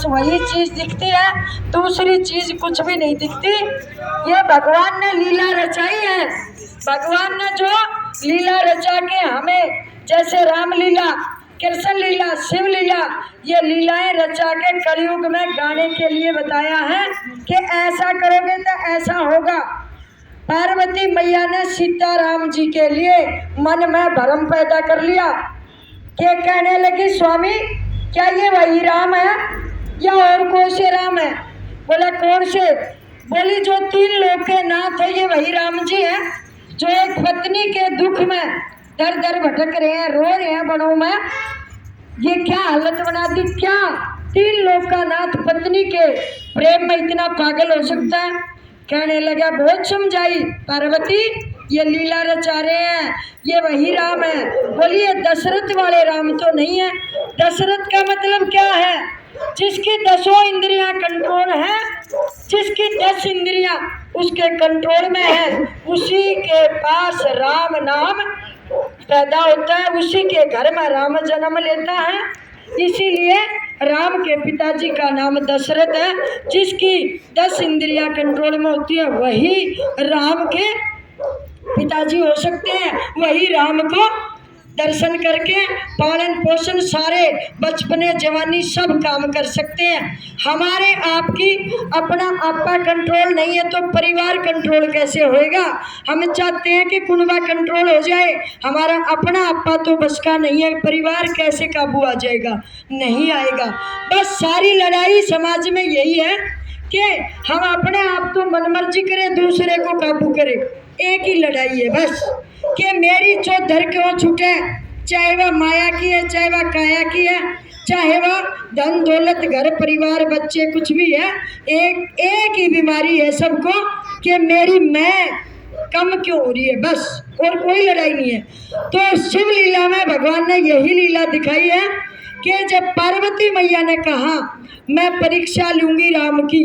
बस वही चीज दिखती है, दूसरी चीज कुछ भी नहीं दिखती। ये भगवान ने लीला रचाई है। भगवान ने जो लीला रचा के हमें, जैसे राम लीला, कृष्ण लीला, शिव लीला, ये लीलाएं रचा के कलयुग में गाने के लिए बताया है कि ऐसा करोगे तो ऐसा होगा। पार्वती मैया ने सीताराम जी के लिए मन में भ्रम पैदा कर लिया कि कहने लगी स्वामी क्या ये वही राम है या और कौन से राम है? बोला कौन से? बोली जो 3 लोक के नाथ है ये वही राम जी है, जो एक पत्नी के दुख में दर दर भटक रहे हैं, रो रहे हैं बनों में। ये क्या हालत बना दी? क्या 3 लोक का नाथ पत्नी के प्रेम में इतना पागल हो सकता है? कहने लगा, बहुत समझाई पार्वती, ये लीला रचा रहे हैं, ये वही राम है। बोलिए दशरथ वाले राम तो नहीं है। दशरथ का मतलब क्या है? जिसकी 10 इंद्रियां कंट्रोल है, जिसकी 10 इंद्रियां उसके कंट्रोल में है, उसी के पास राम नाम पैदा होता है, उसी के घर में राम जन्म लेता है। इसीलिए राम के पिताजी का नाम दशरथ है। जिसकी 10 इंद्रियां कंट्रोल में होती है वही राम के पिताजी हो सकते हैं, वही राम को दर्शन करके पालन पोषण सारे बचपने जवानी सब काम कर सकते हैं। हमारे आपकी अपना आपका कंट्रोल नहीं है तो परिवार कंट्रोल कैसे होएगा? हम चाहते हैं कि कुनबा कंट्रोल हो जाए, हमारा अपना आपा तो बस का नहीं है, परिवार कैसे काबू आ जाएगा? नहीं आएगा। बस सारी लड़ाई समाज में यही है कि हम अपने आप तो मनमर्जी करें, दूसरे को काबू करें। एक ही लड़ाई है बस कि मेरी चौधर क्यों छूटे, चाहे वह माया की है, चाहे वह काया की है, चाहे वह धन दौलत घर परिवार बच्चे कुछ भी है, एक ही बीमारी है सबको कि मेरी मैं कम क्यों हो रही है, बस, और कोई लड़ाई नहीं है। तो शिव लीला में भगवान ने यही लीला दिखाई है कि जब पार्वती मैया ने कहा मैं परीक्षा लूंगी राम की,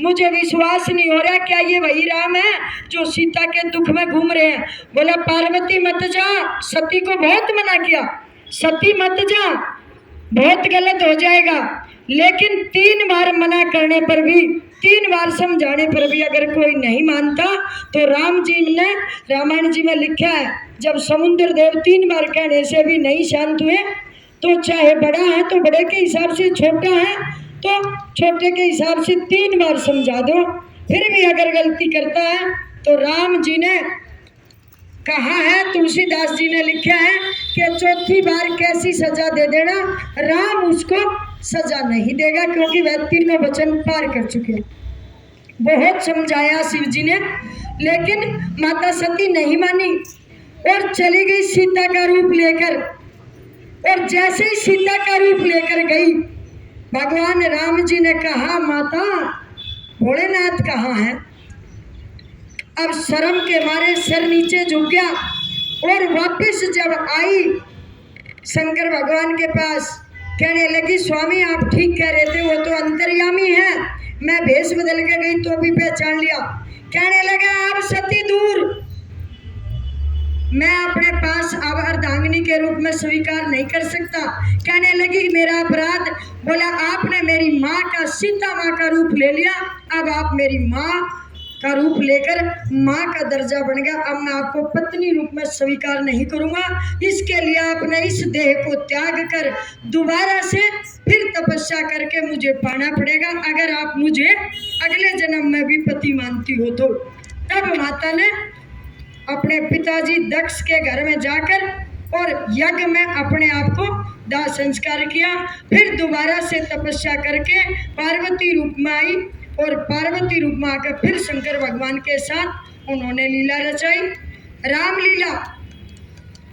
मुझे विश्वास नहीं हो रहा क्या ये वही राम है जो सीता के दुख में घूम रहे हैं। बोला पार्वती मत जा, सती को बहुत मना किया, सती मत जा, बहुत गलत हो जाएगा। लेकिन 3 बार मना करने पर भी, 3 बार समझाने पर भी अगर कोई नहीं मानता तो राम जी ने रामायण जी में लिखा है, जब समुद्र देव 3 बार कहने से भी नहीं शांत हुए तो चाहे बड़ा है तो बड़े के हिसाब से, छोटा है तो छोटे के हिसाब से 3 बार समझा दो, फिर भी अगर गलती करता है तो राम जी ने कहा है, तुलसीदास जी ने लिखा है कि 4थी बार कैसी सजा दे देना, राम उसको सजा नहीं देगा क्योंकि वह 3 वचन पार कर चुके। बहुत समझाया शिव जी ने, लेकिन माता सती नहीं मानी और चली गई सीता का रूप लेकर। और जैसे ही सीता का रूप लेकर गई, भगवान राम जी ने कहा माता भोलेनाथ कहाँ है? अब शर्म के मारे सर नीचे झुक गया और वापस जब आई शंकर भगवान के पास, कहने लगी स्वामी आप ठीक कह रहे थे, वो तो अंतर्यामी है, मैं भेष बदल के गई तो भी पहचान लिया। कहने लगा अब सती दूर, मैं अपने पास अब अर्धांगिनी के रूप में स्वीकार नहीं कर सकता। कहने लगी मेरा अपराध। बोला आपने मेरी माँ का, सीता माँ का रूप ले लिया, अब आप मेरी माँ का रूप लेकर माँ का दर्जा बन गया, अब मैं आपको पत्नी रूप में स्वीकार नहीं करूँगा। इसके लिए आपने इस देह को त्याग कर दोबारा से फिर तपस्या करके मुझे पाना पड़ेगा, अगर आप मुझे अगले जन्म में भी पति मानती हो तो। तब माता ने अपने पिताजी दक्ष के घर में जाकर और यज्ञ में अपने आप को दाह संस्कार किया, फिर दोबारा से तपस्या करके पार्वती रूप में आई और पार्वती रूप में आकर फिर शंकर भगवान के साथ उन्होंने लीला रचाई। रामलीला,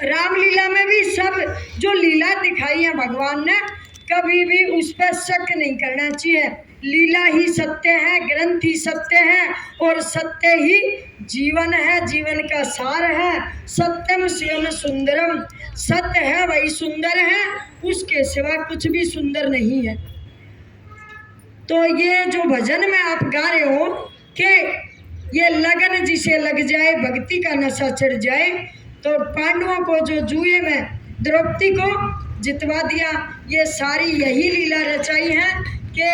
रामलीला में भी सब जो लीला दिखाई है भगवान ने, कभी भी उस पर शक नहीं करना चाहिए। लीला ही सत्य है, ग्रंथ ही सत्य है और सत्य ही जीवन है, जीवन का सार है। सत्यम शिवम सुंदरम, सत्य है वही सुंदर है, उसके सिवा कुछ भी सुंदर नहीं है। तो ये जो भजन में आप गा रहे हो कि ये लगन जिसे लग जाए, भक्ति का नशा चढ़ जाए, तो पांडवों को जो जुए में द्रौपदी को जितवा दिया। ये सारी यही लीला रचाई है कि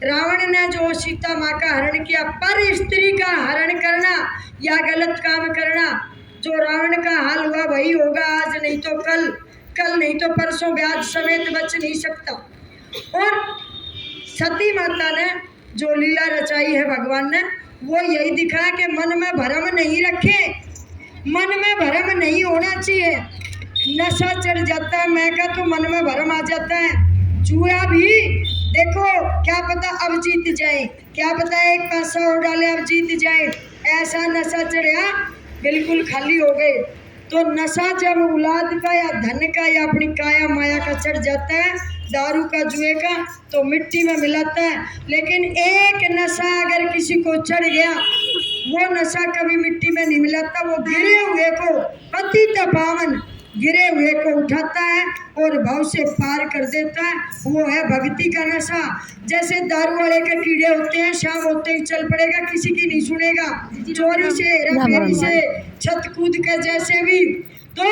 रावण ने जो सीता माँ का हरण किया, पर स्त्री का हरण करना या गलत काम करना, जो रावण का हाल हुआ वही होगा, आज नहीं तो कल, कल नहीं तो परसों ब्याज समेत बच नहीं सकता। और सती माता ने जो लीला रचाई है भगवान ने, वो यही दिखाया कि मन में भ्रम नहीं रखे, मन में भ्रम नहीं होना चाहिए। नशा चढ़ जाता है मैं का तो मन में भ्रम आ जाता है। जुआ भी देखो, क्या पता अब जीत जाए, क्या पता एक पैसा और डाले अब जीत जाए, ऐसा नशा चढ़ा बिल्कुल खाली हो गए। तो नशा जब औलाद का या धन का या अपनी काया माया का चढ़ जाता है, दारू का जुए का, तो मिट्टी में मिलाता है। लेकिन एक नशा अगर किसी को चढ़ गया, वो नशा कभी मिट्टी में नहीं मिलाता, वो गिरे हुए को पतित पावन, गिरे हुए को उठाता है और भाव से पार कर देता है। वो है भक्ति का नशा। जैसे दारू वाले के कीड़े होते हैं, शाम होते ही चल पड़ेगा, किसी की नहीं सुनेगा, चोरी से, हेराफेरी से, छत कूद के जैसे भी, तो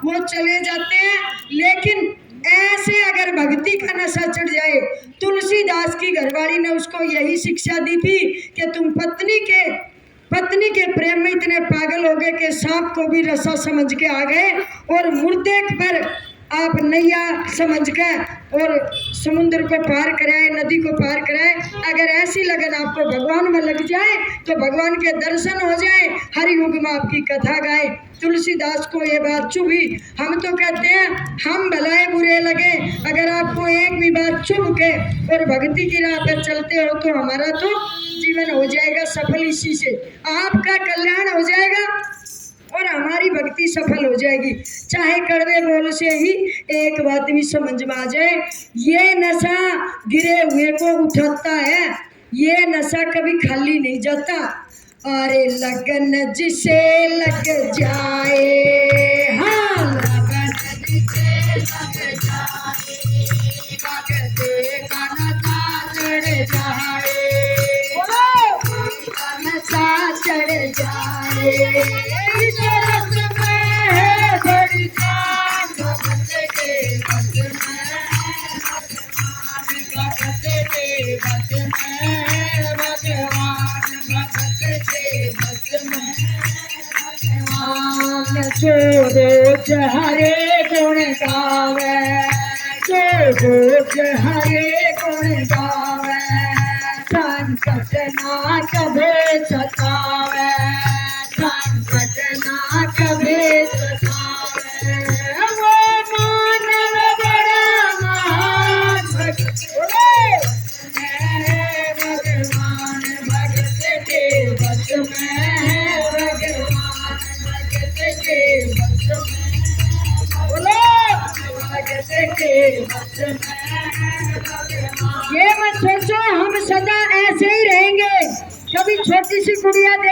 वो चले जाते हैं। लेकिन ऐसे अगर भक्ति का नशा चढ़ जाए, तुलसीदास की घरवाली ने उसको यही शिक्षा दी थी कि तुम पत्नी के प्रेम में इतने पागल हो गए कि सांप को भी रसा समझ के आ गए और मुर्दे पर आप नैया समझ के और समुद्र को पार कराए, नदी को पार कराए। अगर ऐसी लगन आपको भगवान में लग जाए तो भगवान के दर्शन हो जाए, हरि युग में आपकी कथा गाए। तुलसीदास को ये बात चुभी। हम तो कहते हैं हम भलाए बुरे लगे, अगर आपको एक भी बात चुभ के और भक्ति की राह पर चलते हो तो हमारा तो जीवन हो जाएगा सफल, इसी से आपका कल्याण हो जाएगा और हमारी भक्ति सफल हो जाएगी। चाहे कड़वे बोल से ही एक बात भी समझ में आ जाए, ये नशा गिरे हुए को उठाता है, ये नशा कभी खाली नहीं जाता। अरे लगन जिसे लग जाए, हाँ लगन जिसे लग जाए, भगते का नशा चढ़ जाए, नशा चढ़ जाए। जो रोज हरे गुण गावे, जो रोज हरे गुण गावे, संकट ना कभी सतावे, संकट ना कभी सतावे। वो मानव बड़ा महान भगवान, भगत के बस में है भगवान, भगत के बस में, बोलो भगत के बस में भगवान। ये मत सोचो हम सदा ऐसे ही रहेंगे। कभी छोटी सी गुड़िया देख